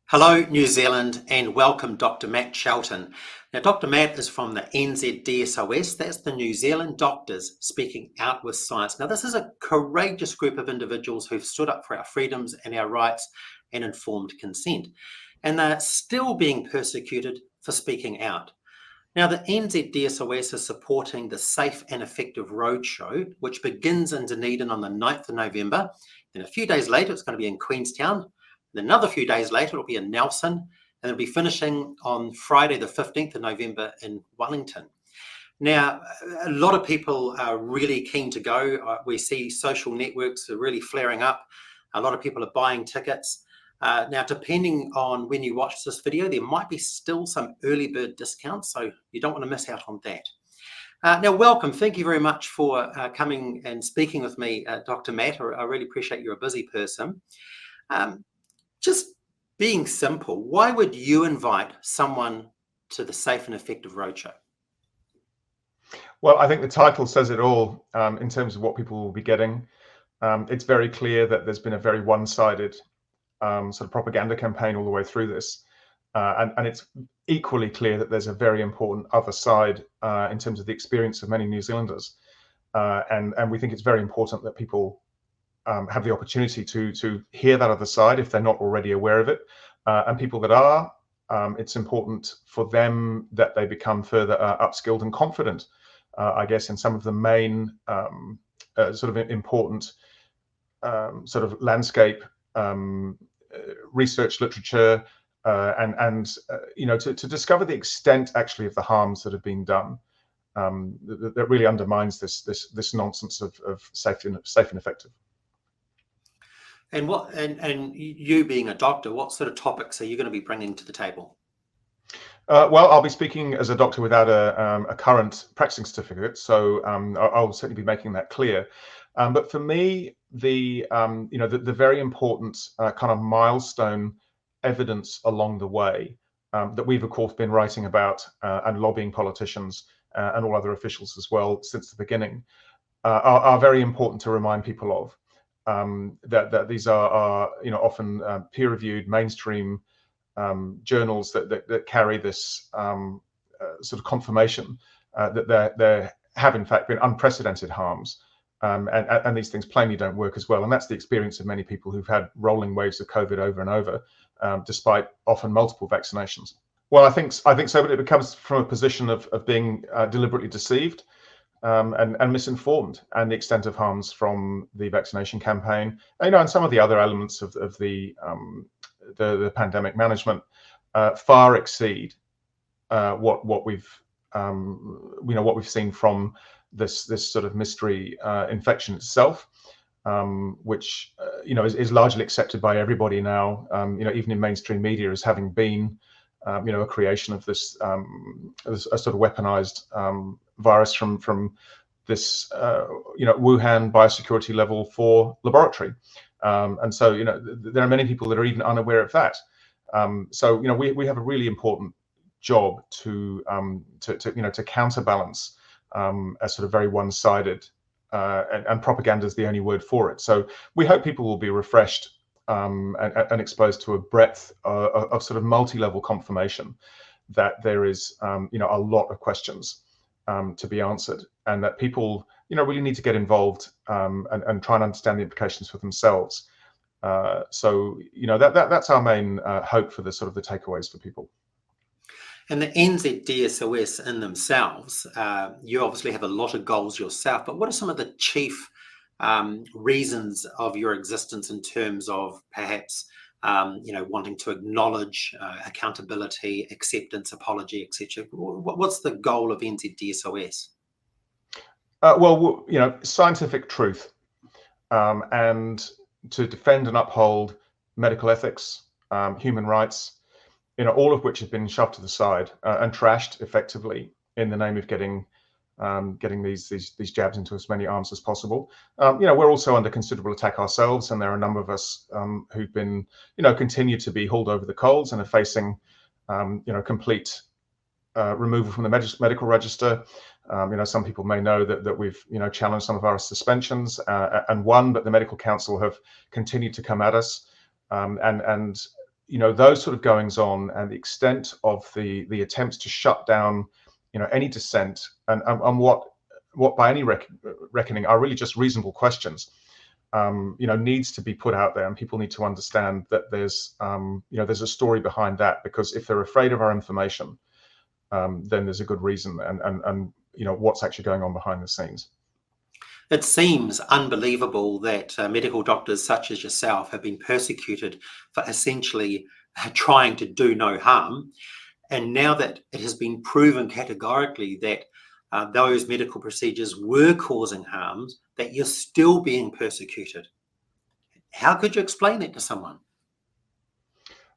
Hello, New Zealand, and welcome Dr. Matt Shelton. Now, Dr. Matt is from the NZDSOS, that's the New Zealand Doctors Speaking Out with Science. Now, this is a courageous group of individuals who've stood up for our freedoms and our rights and informed consent, and they're still being persecuted for speaking out. Now, the NZDSOS is supporting the Safe and Effective Roadshow, which begins in Dunedin on the 9th of November. Then a few days later, it's going to be in Queenstown. Then another few days later, it'll be in Nelson, and it'll be finishing on Friday, the 15th of November in Wellington. Now, a lot of people are really keen to go. We see social networks are really flaring up. A lot of people are buying tickets. Now, depending on when you watch this video, there might be still some early bird discounts, so you don't want to miss out on that. Now, welcome. Thank you very much for coming and speaking with me, Dr. Matt. I really appreciate you're a busy person. Just being simple, why would you invite someone to the Safe and Effective Roadshow? Well, I think the title says it all in terms of what people will be getting. It's very clear that there's been a very one-sided sort of propaganda campaign all the way through this. And it's equally clear that there's a very important other side in terms of the experience of many New Zealanders. And we think it's very important that people have the opportunity to hear that other side if they're not already aware of it. And people that are, it's important for them that they become further upskilled and confident, I guess, in some of the main sort of important sort of landscape research literature and you know, to discover the extent actually of the harms that have been done that really undermines this nonsense of safe and effective. And you being a doctor, what sort of topics are you going to be bringing to the table? Well, I'll be speaking as a doctor without a current practicing certificate, so I'll certainly be making that clear. But for me, the very important kind of milestone evidence along the way that we've of course been writing about and lobbying politicians and all other officials as well since the beginning are very important to remind people of. That these are often peer-reviewed mainstream journals that carry this sort of confirmation that there have in fact been unprecedented harms, and these things plainly don't work as well. And that's the experience of many people who've had rolling waves of COVID over and over, despite often multiple vaccinations. Well, I think so, but it becomes from a position of being deliberately deceived and misinformed, and the extent of harms from the vaccination campaign, and some of the other elements of the pandemic management far exceed what we've seen from this sort of mystery infection itself, which is largely accepted by everybody now, even in mainstream media, as having been a creation of this a sort of weaponized virus from this Wuhan biosecurity level 4 laboratory, and so there are many people that are even unaware of that. So we have a really important job to counterbalance a sort of very one-sided and propaganda is the only word for it. So we hope people will be refreshed and exposed to a breadth of sort of multi-level confirmation that there is a lot of questions to be answered, and that people really need to get involved and try and understand the implications for themselves. So that's our main hope for the sort of the takeaways for people. And the NZDSOS in themselves, you obviously have a lot of goals yourself, but what are some of the chief reasons of your existence in terms of perhaps wanting to acknowledge accountability, acceptance, apology, etc.? What's the goal of NZDSOS? Well, scientific truth, and to defend and uphold medical ethics, human rights, all of which have been shoved to the side and trashed effectively in the name of getting these jabs into as many arms as possible. We're also under considerable attack ourselves, and there are a number of us who've been, continue to be hauled over the coals and are facing, complete removal from the medical register. Some people may know that we've, challenged some of our suspensions and won, but the Medical Council have continued to come at us, and those sort of goings on and the extent of the attempts to shut down, any dissent, and what by any reckoning are really just reasonable questions, needs to be put out there, and people need to understand that there's a story behind that, because if they're afraid of our information, then there's a good reason, and what's actually going on behind the scenes. It seems unbelievable that medical doctors such as yourself have been persecuted for essentially trying to do no harm. And now that it has been proven categorically that those medical procedures were causing harms, that you're still being persecuted. How could you explain that to someone?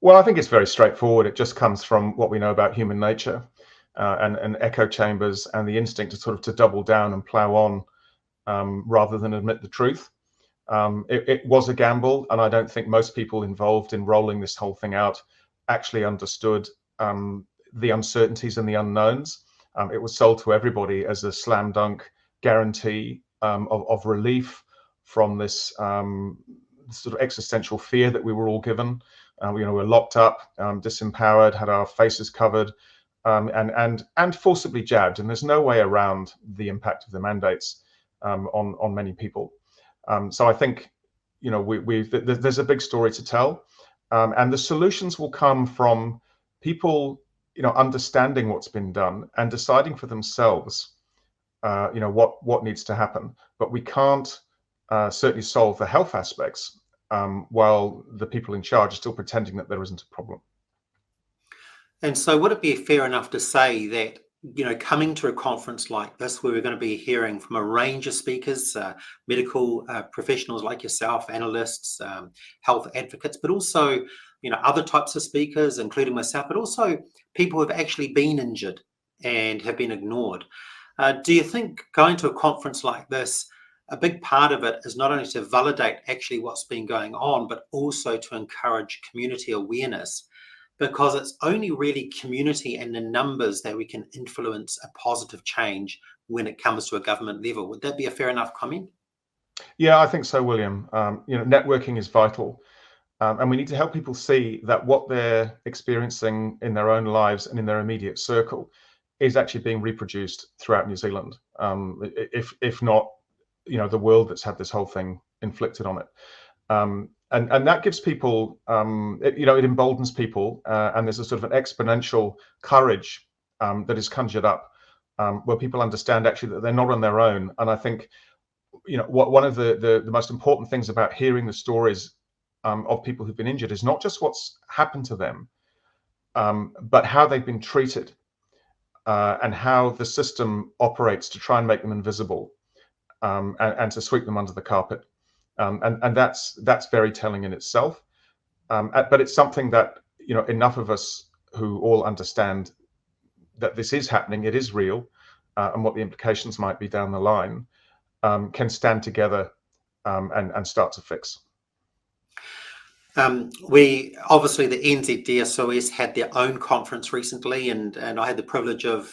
Well, I think it's very straightforward. It just comes from what we know about human nature, and echo chambers, and the instinct to double down and plow on, rather than admit the truth. It was a gamble, and I don't think most people involved in rolling this whole thing out actually understood the uncertainties and the unknowns. It was sold to everybody as a slam dunk guarantee of relief from this sort of existential fear that we were all given. We were locked up, disempowered, had our faces covered, and forcibly jabbed. And there's no way around the impact of the mandates on many people. So I think there's a big story to tell, and the solutions will come from people understanding what's been done and deciding for themselves what needs to happen. But we can't certainly solve the health aspects while the people in charge are still pretending that there isn't a problem. And so would it be fair enough to say that, coming to a conference like this, where we're going to be hearing from a range of speakers, medical professionals like yourself, analysts, health advocates, but also, other types of speakers, including myself, but also people who have actually been injured and have been ignored. Do you think going to a conference like this, a big part of it is not only to validate actually what's been going on, but also to encourage community awareness? Because it's only really community and the numbers that we can influence a positive change when it comes to a government level. Would that be a fair enough comment? Yeah, I think so, William. Networking is vital, and we need to help people see that what they're experiencing in their own lives and in their immediate circle is actually being reproduced throughout New Zealand, if not, the world that's had this whole thing inflicted on it. And that gives people, it emboldens people, and there's a sort of an exponential courage that is conjured up, where people understand actually that they're not on their own. And I think, one of the most important things about hearing the stories of people who've been injured is not just what's happened to them, but how they've been treated, and how the system operates to try and make them invisible, and to sweep them under the carpet. And that's very telling in itself. But it's something that, enough of us who all understand that this is happening, it is real, and what the implications might be down the line, can stand together, and start to fix. We obviously, the NZDSOS had their own conference recently, and I had the privilege of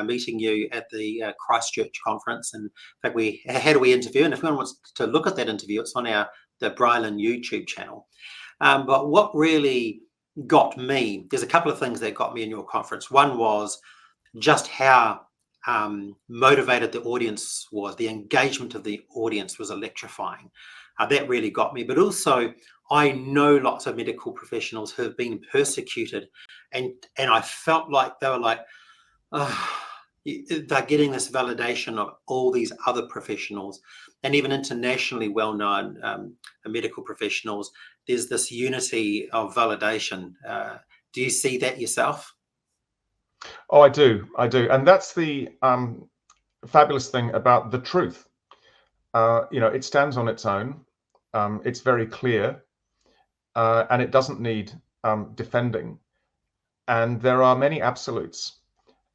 meeting you at the Christchurch conference. And in fact, we had a wee interview, and if anyone wants to look at that interview, it's on the Brilin YouTube channel. But what really got me, there's a couple of things that got me in your conference. One was just how motivated the audience was. The engagement of the audience was electrifying. That really got me. But also, I know lots of medical professionals who have been persecuted, and I felt like they were like, they're getting this validation of all these other professionals, and even internationally well-known medical professionals. There's this unity of validation. Do you see that yourself? Oh, I do, and that's the fabulous thing about the truth. It stands on its own. It's very clear, and it doesn't need defending. And there are many absolutes,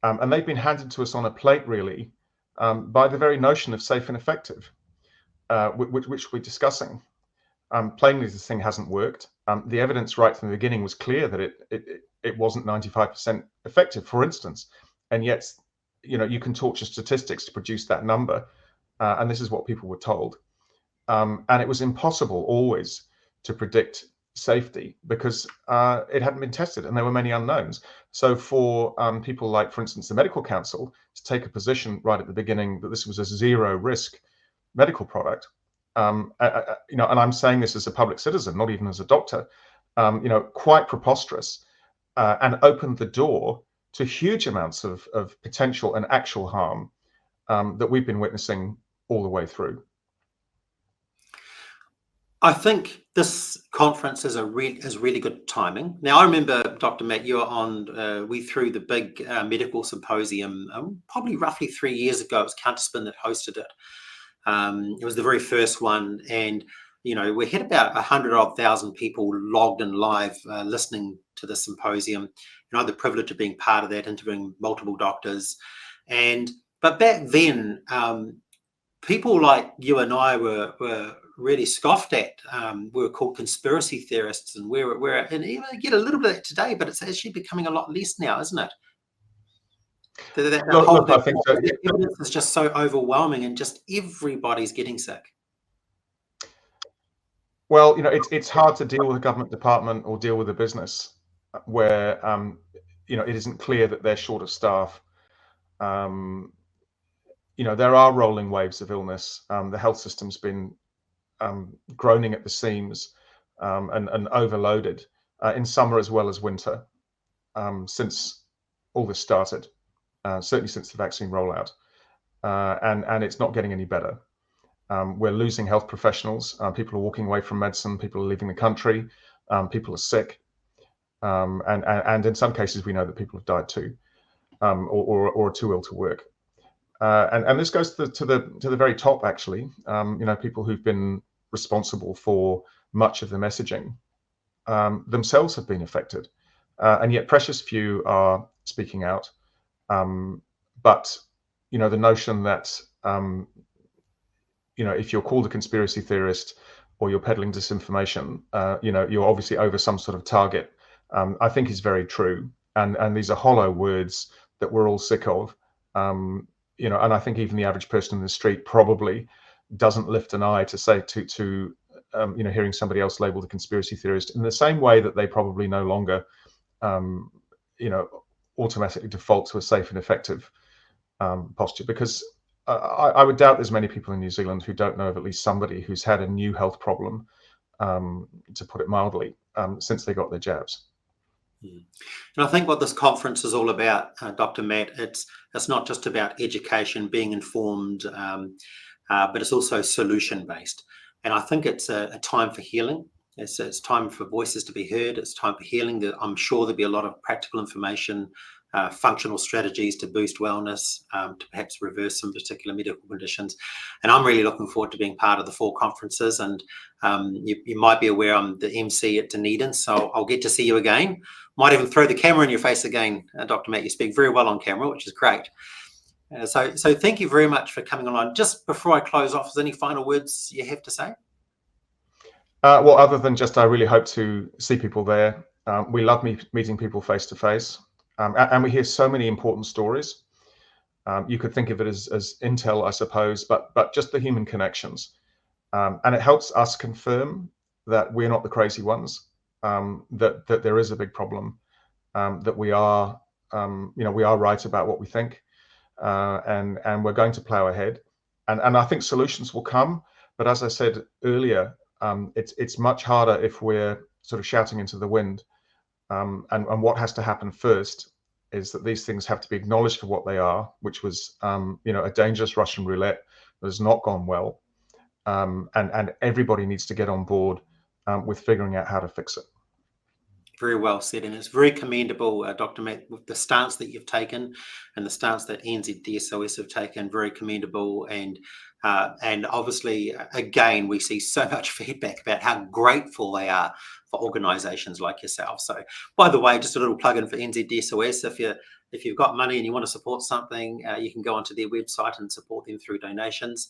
and they've been handed to us on a plate, really, by the very notion of safe and effective, which we're discussing. Plainly, this thing hasn't worked. The evidence right from the beginning was clear that it wasn't 95% effective, for instance, and yet, you can torture statistics to produce that number, and this is what people were told. And it was impossible always to predict safety because it hadn't been tested and there were many unknowns. So for people like, for instance, the Medical Council to take a position right at the beginning that this was a zero risk medical product, you know, and I'm saying this as a public citizen, not even as a doctor, you know, quite preposterous, and opened the door to huge amounts of potential and actual harm that we've been witnessing all the way through. I think this conference is really good timing. Now, I remember, Dr. Matt, you were on, we threw the big medical symposium probably roughly 3 years ago. It was Counterspin that hosted it. It was the very first one, and you know, we had about 100,000 people logged in live listening to the symposium. And I had the privilege of being part of that, interviewing multiple doctors. But back then, people like you and I were really scoffed at. We were called conspiracy theorists, and and even get a little bit of that today, but it's actually becoming a lot less now, isn't it? Look, I think so. The evidence is just so overwhelming, and just everybody's getting sick. Well, you know, it's hard to deal with a government department or deal with a business where you know, it isn't clear that they're short of staff. You know, there are rolling waves of illness. The health system's been groaning at the seams and overloaded in summer as well as winter since all this started, certainly since the vaccine rollout, and it's not getting any better. We're losing health professionals. People are walking away from medicine. People are leaving the country. People are sick, and in some cases we know that people have died too, or are too ill to work. And this goes to the very top, actually. You know, people who've been responsible for much of the messaging themselves have been affected, and yet precious few are speaking out. But you know, the notion that you know, if you're called a conspiracy theorist or you're peddling disinformation, you know, you're obviously over some sort of target, I think is very true. And these are hollow words that we're all sick of. You know, and I think even the average person in the street probably doesn't lift an eye to say to you know, hearing somebody else labeled a conspiracy theorist, in the same way that they probably no longer you know, automatically default to a safe and effective posture, because I would doubt there's many people in New Zealand who don't know of at least somebody who's had a new health problem, to put it mildly, since they got their jabs. And I think what this conference is all about, Dr. Matt, it's not just about education, being informed, but it's also solution based. And I think it's a time for healing. It's time for voices to be heard. It's time for healing. I'm sure there'll be a lot of practical information, functional strategies to boost wellness, to perhaps reverse some particular medical conditions. And I'm really looking forward to being part of the 4 conferences. And you might be aware I'm the MC at Dunedin, so I'll get to see you again. Might even throw the camera in your face again, Dr. Matt. You speak very well on camera, which is great. So thank you very much for coming online. Just before I close off, is there any final words you have to say? Well, other than just, I really hope to see people there. We love meeting people face to face, and we hear so many important stories. You could think of it as intel, I suppose, but just the human connections, and it helps us confirm that we're not the crazy ones. That there is a big problem, that we are, you know, we are right about what we think, and we're going to plow ahead, and I think solutions will come. But as I said earlier, it's much harder if we're sort of shouting into the wind. And what has to happen first is that these things have to be acknowledged for what they are, which was, you know, a dangerous Russian roulette that has not gone well, and everybody needs to get on board with figuring out how to fix it. Very well said, and it's very commendable, Dr. Matt, with the stance that you've taken and the stance that NZDSOS have taken. Very commendable, and obviously, again, we see so much feedback about how grateful they are for organisations like yourself. So, by the way, just a little plug in for NZDSOS. If you've got money and you want to support something, you can go onto their website and support them through donations.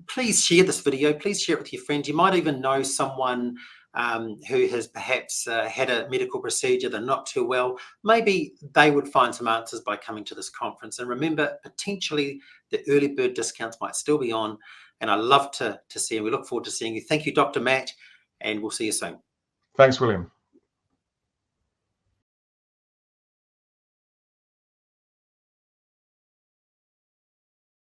Please share this video. Please share it with your friends. You might even know someone who has perhaps had a medical procedure, they're not too well. Maybe they would find some answers by coming to this conference. And remember, potentially the early bird discounts might still be on. And I love to see, and we look forward to seeing you. Thank you, Dr. Matt, and we'll see you soon. Thanks, William.